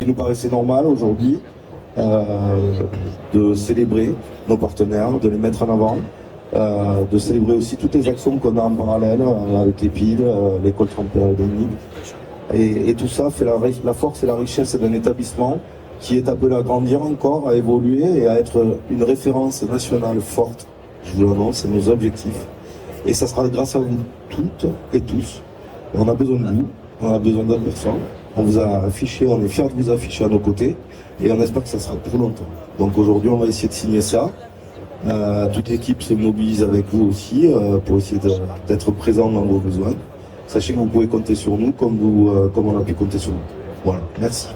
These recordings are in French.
Il nous paraissait normal aujourd'hui de célébrer nos partenaires, de les mettre en avant, de célébrer aussi toutes les actions qu'on a en parallèle avec l'EPID, l'école Tremplin académique. Et tout ça fait la force et la richesse d'un établissement qui est appelé à grandir encore, à évoluer et à être une référence nationale forte. Je vous l'annonce, c'est nos objectifs. Et ça sera grâce à vous toutes et tous. On a besoin de vous, on a besoin d'autres personnes. On vous a affiché, on est fiers de vous afficher à nos côtés et on espère que ça sera pour longtemps. Donc aujourd'hui, on va essayer de signer ça. Toute l'équipe se mobilise avec vous aussi pour essayer d'être présent dans vos besoins. Sachez que vous pouvez compter sur nous comme on a pu compter sur nous. Voilà, merci.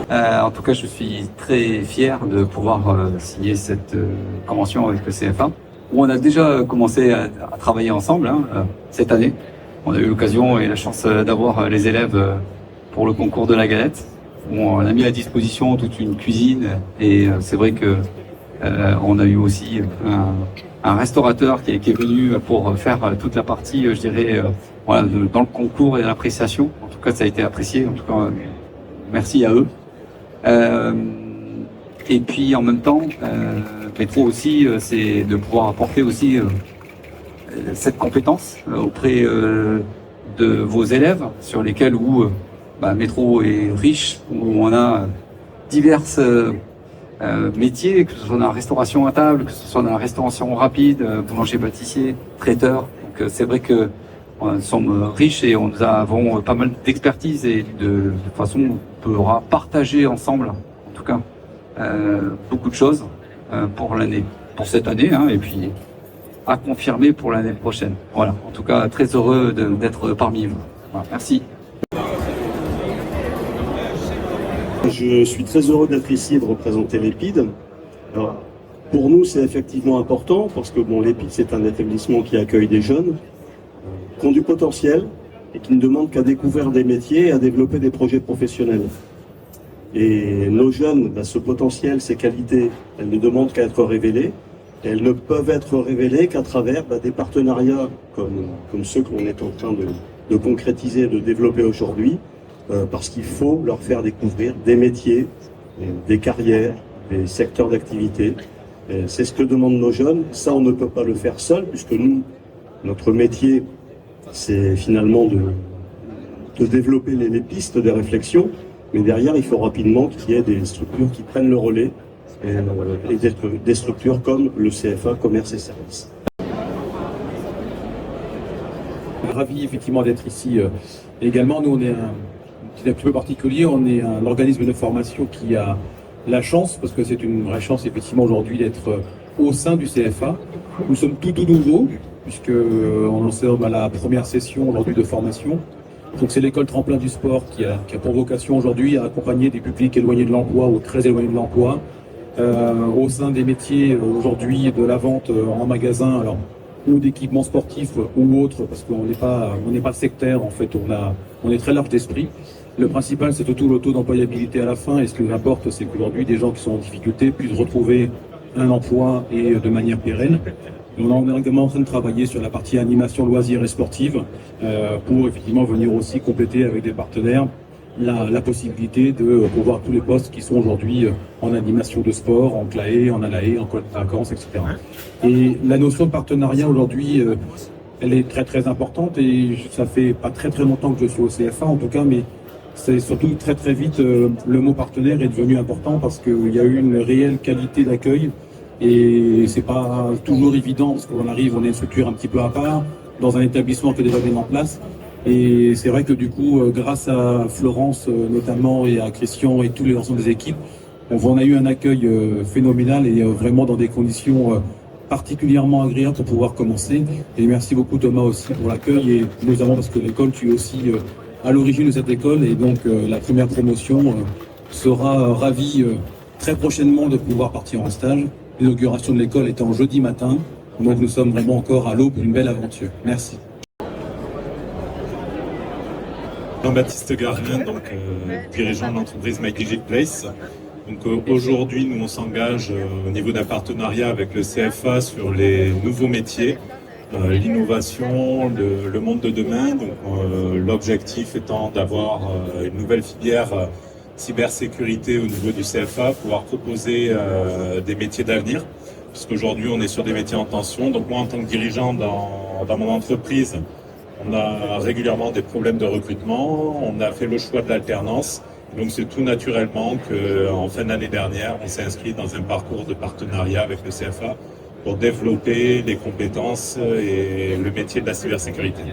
En tout cas, je suis très fier de pouvoir signer cette convention avec le CFA, où on a déjà commencé à travailler ensemble cette année. On a eu l'occasion et la chance d'avoir les élèves pour le concours de la galette, où on a mis à disposition toute une cuisine. Et c'est vrai que on a eu aussi un restaurateur qui est venu pour faire toute la partie, je dirais, voilà, dans le concours et l'appréciation. En tout cas, ça a été apprécié. En tout cas, merci à eux. Et puis en même temps, Métro aussi, c'est de pouvoir apporter aussi cette compétence auprès de vos élèves, sur lesquels Métro est riche, où on a diverses métiers, que ce soit dans la restauration à table, que ce soit dans la restauration rapide, boulanger-pâtissier, traiteur. Donc c'est vrai que nous sommes riches et nous avons pas mal d'expertise et de toute façon on pourra partager ensemble, en tout cas, beaucoup de choses pour cette année, et puis à confirmer pour l'année prochaine. Voilà, en tout cas très heureux d'être parmi vous. Voilà, merci. Je suis très heureux d'être ici et de représenter l'EPID. Alors, pour nous, c'est effectivement important parce que l'EPID, c'est un établissement qui accueille des jeunes qui ont du potentiel et qui ne demandent qu'à découvrir des métiers et à développer des projets professionnels. Et nos jeunes, ce potentiel, ces qualités, elles ne demandent qu'à être révélées. Et elles ne peuvent être révélées qu'à travers des partenariats comme ceux que l'on est en train de concrétiser et de développer aujourd'hui, parce qu'il faut leur faire découvrir des métiers, des carrières, des secteurs d'activité. C'est ce que demandent nos jeunes. Ça, on ne peut pas le faire seul, puisque nous, notre métier, c'est finalement de développer les pistes de réflexion, mais derrière, il faut rapidement qu'il y ait des structures qui prennent le relais, et des structures comme le CFA, Commerce et Services. Ravi effectivement d'être ici également. Nous, on est un petit peu particulier, on est un organisme de formation qui a la chance, parce que c'est une vraie chance effectivement aujourd'hui d'être au sein du CFA. Nous sommes tout nouveaux, puisqu'on sommes à la première session aujourd'hui de formation. Donc c'est l'école Tremplin du sport qui a pour vocation aujourd'hui à accompagner des publics éloignés de l'emploi ou très éloignés de l'emploi, au sein des métiers aujourd'hui de la vente en magasin, alors ou d'équipements sportifs ou autres, parce qu'on n'est pas sectaire en fait, on est très large d'esprit. Le principal, c'est surtout le taux d'employabilité à la fin, et ce qui nous importe, c'est qu'aujourd'hui, des gens qui sont en difficulté puissent retrouver un emploi et de manière pérenne. On est également en train de travailler sur la partie animation loisirs et sportive pour effectivement venir aussi compléter avec des partenaires la possibilité de pouvoir tous les postes qui sont aujourd'hui en animation de sport, en CLAE, en ALAE, en colonie de vacances, etc. Et la notion de partenariat aujourd'hui, elle est très importante, et ça fait pas très longtemps que je suis au CFA en tout cas, mais c'est surtout très vite le mot partenaire est devenu important parce qu'il y a eu une réelle qualité d'accueil. Et c'est pas toujours évident parce qu'on arrive, on est une structure un petit peu à part, dans un établissement qui est déjà bien en place. Et c'est vrai que du coup, grâce à Florence notamment et à Christian et tous les ensembles des équipes, on a eu un accueil phénoménal et vraiment dans des conditions particulièrement agréables pour pouvoir commencer. Et merci beaucoup Thomas aussi pour l'accueil, et notamment parce que l'école, tu es aussi à l'origine de cette école, et donc la première promotion sera ravie très prochainement de pouvoir partir en stage. L'inauguration de l'école étant jeudi matin, donc nous sommes vraiment encore à l'aube d'une belle aventure. Merci. Jean-Baptiste Garlin, dirigeant de l'entreprise My Digital Place. Aujourd'hui, nous on s'engage au niveau d'un partenariat avec le CFA sur les nouveaux métiers. l'innovation, le monde de demain. Donc, l'objectif étant d'avoir une nouvelle filière cybersécurité au niveau du CFA, pouvoir proposer des métiers d'avenir, puisqu'aujourd'hui on est sur des métiers en tension. Donc moi, en tant que dirigeant dans mon entreprise, on a régulièrement des problèmes de recrutement. On a fait le choix de l'alternance. Donc c'est tout naturellement qu'en fin d'année dernière, on s'est inscrit dans un parcours de partenariat avec le CFA pour développer les compétences et le métier de la cybersécurité.